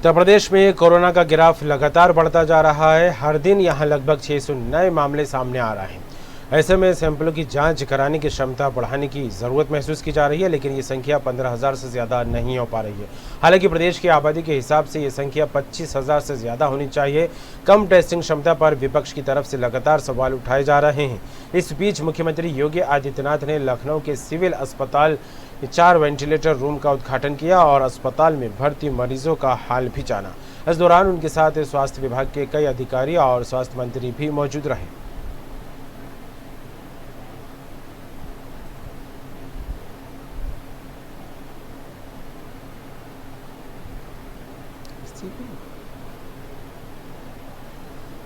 उत्तर प्रदेश में कोरोना का ग्राफ लगातार बढ़ता जा रहा है। हर दिन यहां लगभग 600 नए मामले सामने आ रहे हैं। ऐसे में सैंपलों की जांच कराने की क्षमता बढ़ाने की ज़रूरत महसूस की जा रही है, लेकिन ये संख्या 15,000 से ज़्यादा नहीं हो पा रही है। हालांकि प्रदेश की आबादी के हिसाब से ये संख्या 25,000 से ज़्यादा होनी चाहिए। कम टेस्टिंग क्षमता पर विपक्ष की तरफ से लगातार सवाल उठाए जा रहे हैं। इस बीच मुख्यमंत्री योगी आदित्यनाथ ने लखनऊ के सिविल अस्पताल 4 वेंटिलेटर रूम का उद्घाटन किया और अस्पताल में भर्ती मरीजों का हाल भी जाना। इस दौरान उनके साथ स्वास्थ्य विभाग के कई अधिकारी और स्वास्थ्य मंत्री भी मौजूद रहे।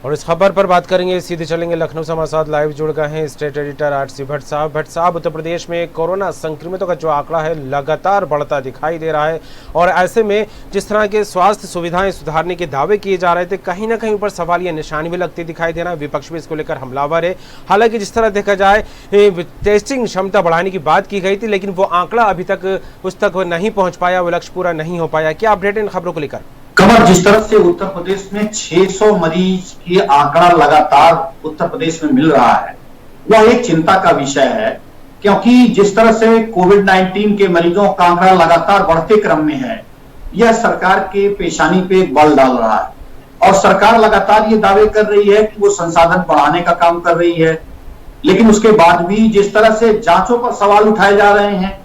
और इस खबर पर बात करेंगे, सीधे चलेंगे लखनऊ से। हमारे साथ लाइव जुड़ गए हैं स्टेट एडिटर आरसी भट्ट साहब। भट्ट साहब, उत्तर प्रदेश में कोरोना संक्रमितों का जो आंकड़ा है लगातार बढ़ता दिखाई दे रहा है और ऐसे में जिस तरह के स्वास्थ्य सुविधाएं सुधारने के दावे किए जा रहे थे, कहीं ना कहीं ऊपर सवाल या निशान भी लगते दिखाई दे रहा है। विपक्ष भी इसको लेकर हमलावर है। हालांकि जिस तरह देखा जाए टेस्टिंग क्षमता बढ़ाने की बात की गई थी, लेकिन वो आंकड़ा अभी तक उस तक नहीं पहुंच पाया, वो लक्ष्य पूरा नहीं हो पाया। क्या अपडेट इन खबरों को लेकर? कमर, जिस तरह से उत्तर प्रदेश में 600 मरीज की आंकड़ा लगातार उत्तर प्रदेश में मिल रहा है, वह एक चिंता का विषय है, क्योंकि जिस तरह से कोविड-19 के मरीजों का आंकड़ा लगातार बढ़ते क्रम में है, यह सरकार के पेशानी पे एक बल डाल रहा है। और सरकार लगातार ये दावे कर रही है कि वो संसाधन बढ़ाने का काम कर रही है, लेकिन उसके बाद भी जिस तरह से जांचों पर सवाल उठाए जा रहे हैं,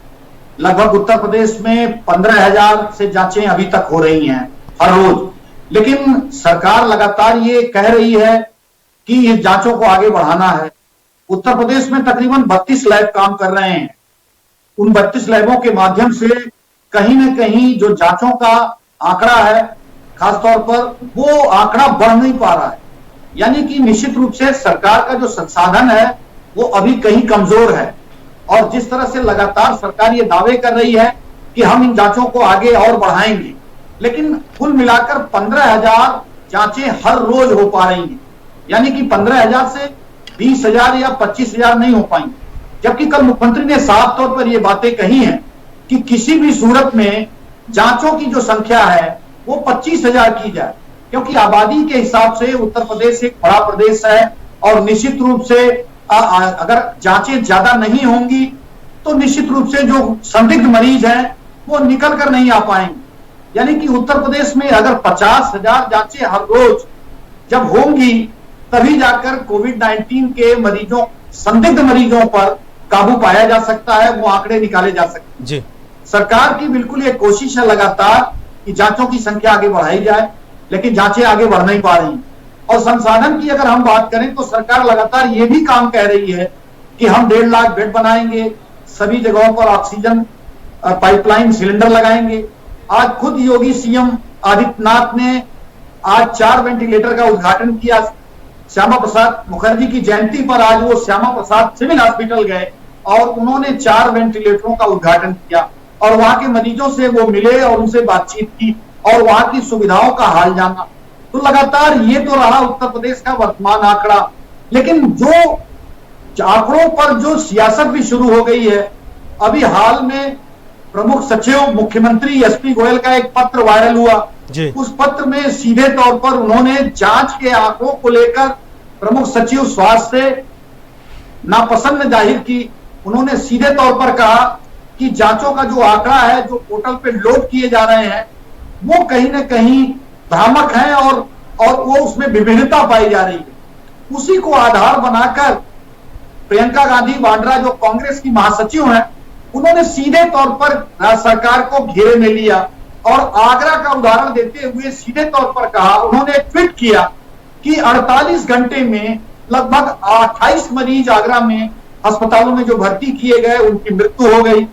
लगभग उत्तर प्रदेश में 15,000 से जांचें अभी तक हो रही हैं हर रोज, लेकिन सरकार लगातार ये कह रही है कि ये जांचों को आगे बढ़ाना है। उत्तर प्रदेश में तकरीबन 32 लैब काम कर रहे हैं। उन 32 लैबों के माध्यम से कहीं ना कहीं जो जांचों का आंकड़ा है, खासतौर पर वो आंकड़ा बढ़ नहीं पा रहा है। यानी कि निश्चित रूप से सरकार का जो संसाधन है वो अभी कहीं कमजोर है। और जिस तरह से लगातार सरकार ये दावे कर रही है कि हम इन जांचों को आगे और बढ़ाएंगे, लेकिन कुल मिलाकर 15,000 जांचें हर रोज हो पा रही हैं। यानी कि 15,000 से 20,000 या 25,000 नहीं हो पाएंगे। जबकि कल मुख्यमंत्री ने साफ तौर पर यह बातें कही हैं कि किसी भी सूरत में जांचों की जो संख्या है वो 25,000 की जाए, क्योंकि आबादी के हिसाब से उत्तर प्रदेश एक बड़ा प्रदेश है और निश्चित रूप से अगर जांचें ज्यादा नहीं होंगी तो निश्चित रूप से जो संदिग्ध मरीज हैं वो निकल कर नहीं आ पाएंगे। यानी कि उत्तर प्रदेश में अगर 50,000 जांचें हर रोज जब होंगी, तभी जाकर कोविड-19 के मरीजों, संदिग्ध मरीजों पर काबू पाया जा सकता है, वो आंकड़े निकाले जा सकते हैं। जी, सरकार की बिल्कुल ये कोशिश है लगातार कि जांचों की संख्या आगे बढ़ाई जाए, लेकिन जांचें आगे बढ़ नहीं पा रही। और संसाधन की अगर हम बात करें तो सरकार लगातार ये भी काम कह रही है कि हम 1.5 लाख बेड बनाएंगे, सभी जगहों पर ऑक्सीजन पाइपलाइन सिलेंडर लगाएंगे। आज खुद योगी सीएम आदित्यनाथ ने आज 4 वेंटिलेटर का उद्घाटन किया। श्यामा प्रसाद मुखर्जी की जयंती पर आज वो श्यामा प्रसाद सिविल हॉस्पिटल गए और उन्होंने 4 वेंटिलेटरों का उद्घाटन किया और वहां के मरीजों से वो मिले और उनसे बातचीत की और वहां की सुविधाओं का हाल जाना। तो लगातार ये तो रहा उत्तर प्रदेश का वर्तमान आंकड़ा, लेकिन जो आंकड़ों पर जो सियासत भी शुरू हो गई है। अभी हाल में प्रमुख सचिव मुख्यमंत्री एसपी गोयल का एक पत्र वायरल हुआ। उस पत्र में सीधे तौर पर उन्होंने जांच के आंकड़ों को लेकर प्रमुख सचिव स्वास्थ्य से नापसंद जाहिर की। उन्होंने सीधे तौर पर कहा कि जांचों का जो आंकड़ा है, जो पोर्टल पे लोड किए जा रहे हैं, वो कहीं ना कहीं भ्रामक है और वो उसमें विभिन्नता पाई जा रही है। उसी को आधार बनाकर प्रियंका गांधी वाड्रा, जो कांग्रेस की महासचिव हैं, उन्होंने सीधे तौर पर राज्य सरकार को घेरे में लिया और आगरा का उदाहरण देते हुए सीधे तौर पर कहा, उन्होंने ट्वीट किया कि 48 घंटे में लगभग 28 मरीज आगरा में अस्पतालों में जो भर्ती किए गए उनकी मृत्यु हो गई।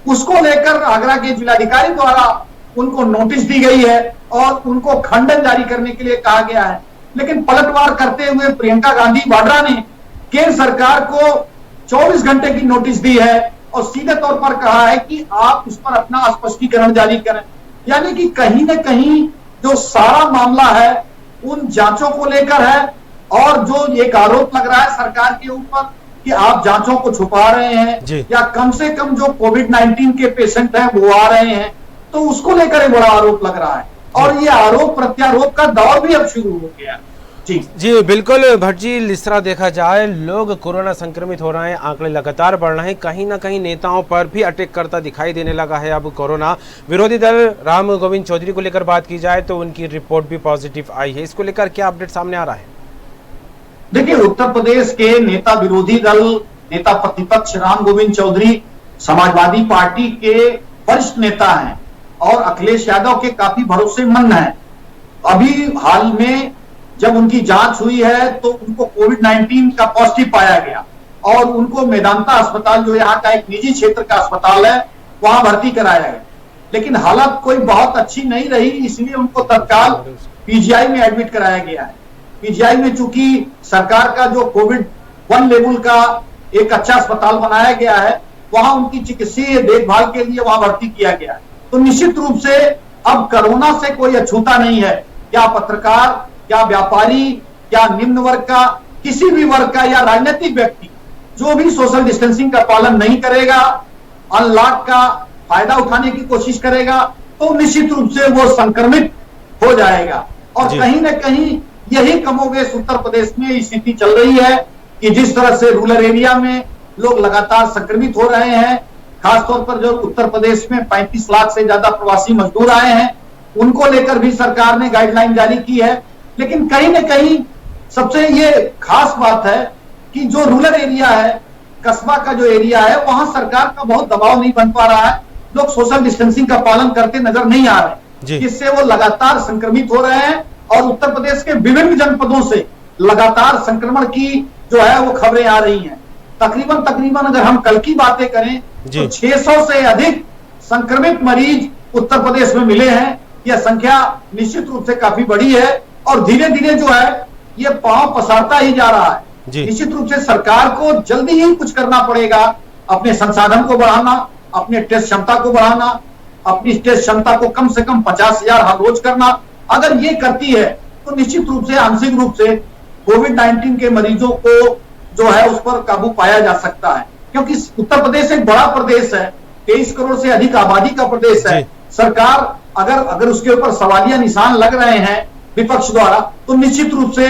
उसको लेकर आगरा के जिलाधिकारी द्वारा उनको नोटिस दी गई है और उनको खंडन जारी करने के लिए कहा गया है। लेकिन पलटवार करते हुए प्रियंका गांधी वाड्रा ने केंद्र सरकार को 24 घंटे की नोटिस दी है और सीधे तौर पर कहा है कि आप उस पर अपना स्पष्टीकरण जारी करें। यानी कि कहीं ना कहीं जो सारा मामला है उन जांचों को लेकर है और जो एक आरोप लग रहा है सरकार के ऊपर कि आप जांचों को छुपा रहे हैं या कम से कम जो कोविड-19 के पेशेंट हैं वो आ रहे हैं, तो उसको लेकर एक बड़ा आरोप लग रहा है। और ये आरोप प्रत्यारोप का दौर भी अब शुरू हो गया। जी बिल्कुल भट्ट जी, इस तरह देखा जाए लोग कोरोना संक्रमित हो रहे हैं, आंकड़े लगातार बढ़ रहे हैं, कहीं ना कहीं नेताओं पर भी अटैक करता दिखाई देने लगा है अब कोरोना। विरोधी दल राम गोविंद चौधरी को लेकर बात की जाए तो उनकी रिपोर्ट भी पॉजिटिव आई है, इसको लेकर क्या अपडेट सामने आ रहा है? देखिए, उत्तर प्रदेश के नेता विरोधी दल नेता प्रतिपक्ष राम गोविंद चौधरी समाजवादी पार्टी के वरिष्ठ नेता हैं और अखिलेश यादव के काफी भरोसेमंद हैं। अभी हाल में जब उनकी जांच हुई है तो उनको कोविड-19 का पॉजिटिव पाया गया और उनको मेदांता अस्पताल, जो यहाँ का एक निजी क्षेत्र का अस्पताल है, वहां भर्ती कराया गया। लेकिन हालत कोई बहुत अच्छी नहीं रही, इसलिए उनको तत्काल पीजीआई में एडमिट कराया गया है। पीजीआई में चूंकि सरकार का जो कोविड-1 लेवल का एक अच्छा अस्पताल बनाया गया है, वहां उनकी चिकित्सीय देखभाल के लिए वहां भर्ती किया गया है। तो निश्चित रूप से अब कोरोना से कोई अछूता नहीं है। क्या पत्रकार, क्या व्यापारी, क्या निम्न वर्ग का, किसी भी वर्ग का या राजनीतिक व्यक्ति जो भी सोशल डिस्टेंसिंग का पालन नहीं करेगा, अनलॉक का फायदा उठाने की कोशिश करेगा, तो निश्चित रूप से वो संक्रमित हो जाएगा। और कहीं ना कहीं यही कमोबेश उत्तर प्रदेश में स्थिति चल रही है कि जिस तरह से रूरल एरिया में लोग लगातार संक्रमित हो रहे हैं, खासतौर पर जो उत्तर प्रदेश में 35 लाख से ज्यादा प्रवासी मजदूर आए हैं, उनको लेकर भी सरकार ने गाइडलाइन जारी की है। लेकिन कहीं ना कहीं सबसे ये खास बात है कि जो रूरल एरिया है, कस्बा का जो एरिया है, वहां सरकार का बहुत दबाव नहीं बन पा रहा है। लोग सोशल डिस्टेंसिंग का पालन करते नजर नहीं आ रहे, जिससे वो लगातार संक्रमित हो रहे हैं और उत्तर प्रदेश के विभिन्न जनपदों से लगातार संक्रमण की जो है वो खबरें आ रही हैं। तकरीबन अगर हम कल की बातें करें तो 600 से अधिक संक्रमित मरीज उत्तर प्रदेश में मिले हैं। यह संख्या निश्चित रूप से काफी बड़ी है और धीरे धीरे जो है ये पांव पसारता ही जा रहा है। निश्चित रूप से सरकार को जल्दी ही कुछ करना पड़ेगा, अपने संसाधन को बढ़ाना, अपने टेस्ट क्षमता को बढ़ाना, अपनी टेस्ट क्षमता को कम से कम 50,000 हर रोज करना। अगर ये करती है तो निश्चित रूप से आंशिक रूप से कोविड-19 के मरीजों को जो है उस पर काबू पाया जा सकता है, क्योंकि उत्तर प्रदेश एक बड़ा प्रदेश है, 23 करोड़ से अधिक आबादी का प्रदेश है। सरकार अगर उसके ऊपर सवालिया निशान लग रहे हैं विपक्ष द्वारा, तो निश्चित रूप से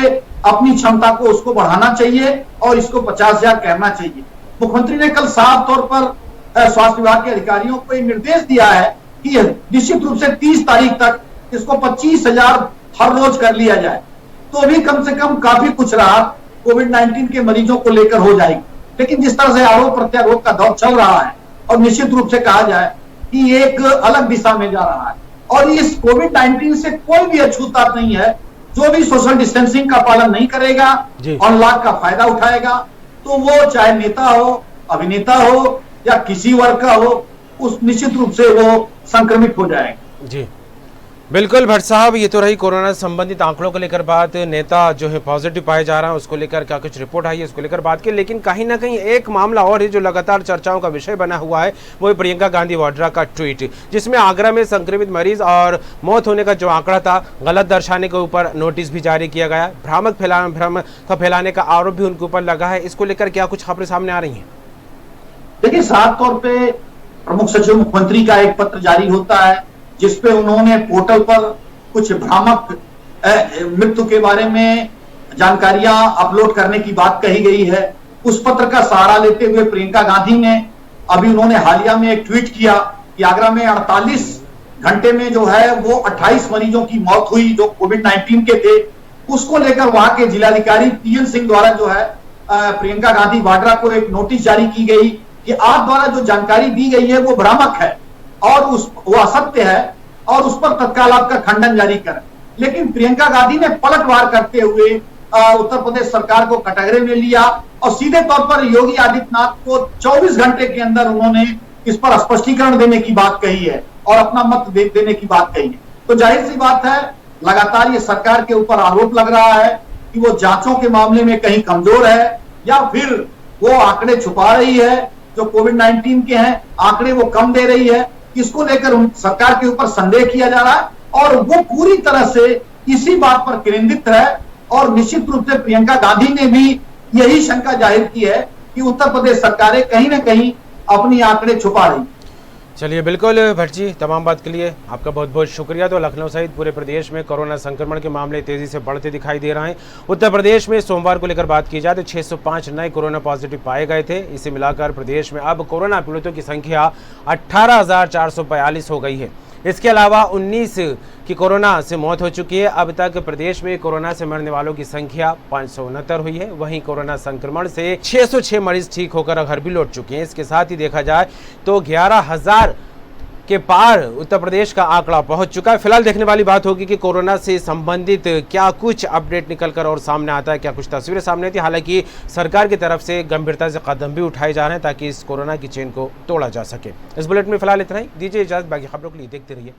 अपनी क्षमता को उसको बढ़ाना चाहिए और इसको 50,000 करना चाहिए। मुख्यमंत्री ने कल साफ तौर पर स्वास्थ्य विभाग के अधिकारियों को एक निर्देश दिया है कि निश्चित रूप से 30 तारीख तक इसको 25,000 हर रोज कर लिया जाए, तो भी कम से कम काफी कुछ राहत कोविड-19 के मरीजों को लेकर हो जाएगी। लेकिन जिस तरह से आरोप प्रत्यारोप का दौर चल रहा है और निश्चित रूप से कहा जाए कि एक अलग दिशा में जा रहा है और इस कोविड-19 से कोई भी अछूता नहीं है। जो भी सोशल डिस्टेंसिंग का पालन नहीं करेगा, अनलॉक का फायदा उठाएगा, तो वो चाहे नेता हो, अभिनेता हो या किसी वर्ग का हो, उस निश्चित रूप से वो संक्रमित हो जाएगा। जी बिल्कुल भट्ट साहब, ये तो रही कोरोना संबंधित आंकड़ों को लेकर बात। नेता जो है पॉजिटिव पाए जा रहा है, उसको लेकर क्या कुछ रिपोर्ट आई है, उसको लेकर बात की। लेकिन कहीं ना कहीं एक मामला और है जो लगातार चर्चाओं का विषय बना हुआ है, वो है प्रियंका गांधी वाड्रा का ट्वीट, जिसमें आगरा में संक्रमित मरीज और मौत होने का जो आंकड़ा था गलत दर्शाने के ऊपर नोटिस भी जारी किया गया। भ्रम फैलाने का आरोप भी उनके ऊपर लगा है। इसको लेकर क्या कुछ खबरें सामने आ रही है? देखिए, साफ तौर पर प्रमुख सचिव मुख्यमंत्री का एक पत्र जारी होता है जिसपे उन्होंने पोर्टल पर कुछ भ्रामक मृत्यु के बारे में जानकारियां अपलोड करने की बात कही गई है। उस पत्र का सहारा लेते हुए प्रियंका गांधी ने अभी उन्होंने हालिया में एक ट्वीट किया कि आगरा में 48 घंटे में जो है वो 28 मरीजों की मौत हुई जो कोविड-19 के थे। उसको लेकर वहां के जिलाधिकारी पीएन सिंह द्वारा जो है प्रियंका गांधी वाड्रा को एक नोटिस जारी की गई कि आप द्वारा जो जानकारी दी गई है वो भ्रामक है और वो असत्य है और उस पर तत्काल आपका खंडन जारी करें। लेकिन प्रियंका गांधी ने पलटवार करते हुए उत्तर प्रदेश सरकार को कटघरे में लिया और सीधे तौर पर योगी आदित्यनाथ को 24 घंटे के अंदर उन्होंने इस पर स्पष्टीकरण देने की बात कही है और अपना मत देने की बात कही है। तो जाहिर सी बात है, लगातार ये सरकार के ऊपर आरोप लग रहा है कि वो जांचों के मामले में कहीं कमजोर है या फिर वो आंकड़े छुपा रही है, जो कोविड-19 के हैं आंकड़े वो कम दे रही है। इसको लेकर सरकार के ऊपर संदेह किया जा रहा है और वो पूरी तरह से इसी बात पर केंद्रित है और निश्चित रूप से प्रियंका गांधी ने भी यही शंका जाहिर की है कि उत्तर प्रदेश सरकारें कहीं ना कहीं अपनी आंकड़े छुपा रही। चलिए, बिल्कुल भट्ट जी, तमाम बात के लिए आपका बहुत बहुत शुक्रिया। तो लखनऊ सहित पूरे प्रदेश में कोरोना संक्रमण के मामले तेजी से बढ़ते दिखाई दे रहे हैं। उत्तर प्रदेश में सोमवार को लेकर बात की जाए तो 605 नए कोरोना पॉजिटिव पाए गए थे। इसे मिलाकर प्रदेश में अब कोरोना पीड़ितों की संख्या 18,442 हो गई है। इसके अलावा 19 की कोरोना से मौत हो चुकी है। अब तक प्रदेश में कोरोना से मरने वालों की संख्या 569 हुई है। वहीं कोरोना संक्रमण से 606 मरीज ठीक होकर घर भी लौट चुके हैं। इसके साथ ही देखा जाए तो 11,000 के पार उत्तर प्रदेश का आंकड़ा पहुंच चुका है। फिलहाल देखने वाली बात होगी कि कोरोना से संबंधित क्या कुछ अपडेट निकलकर और सामने आता है, क्या कुछ तस्वीरें सामने आती है। हालांकि सरकार की तरफ से गंभीरता से कदम भी उठाए जा रहे हैं ताकि इस कोरोना की चेन को तोड़ा जा सके। इस बुलेटिन में फिलहाल इतना ही। दीजिए इजाजत, बाकी खबरों के लिए देखते रहिए।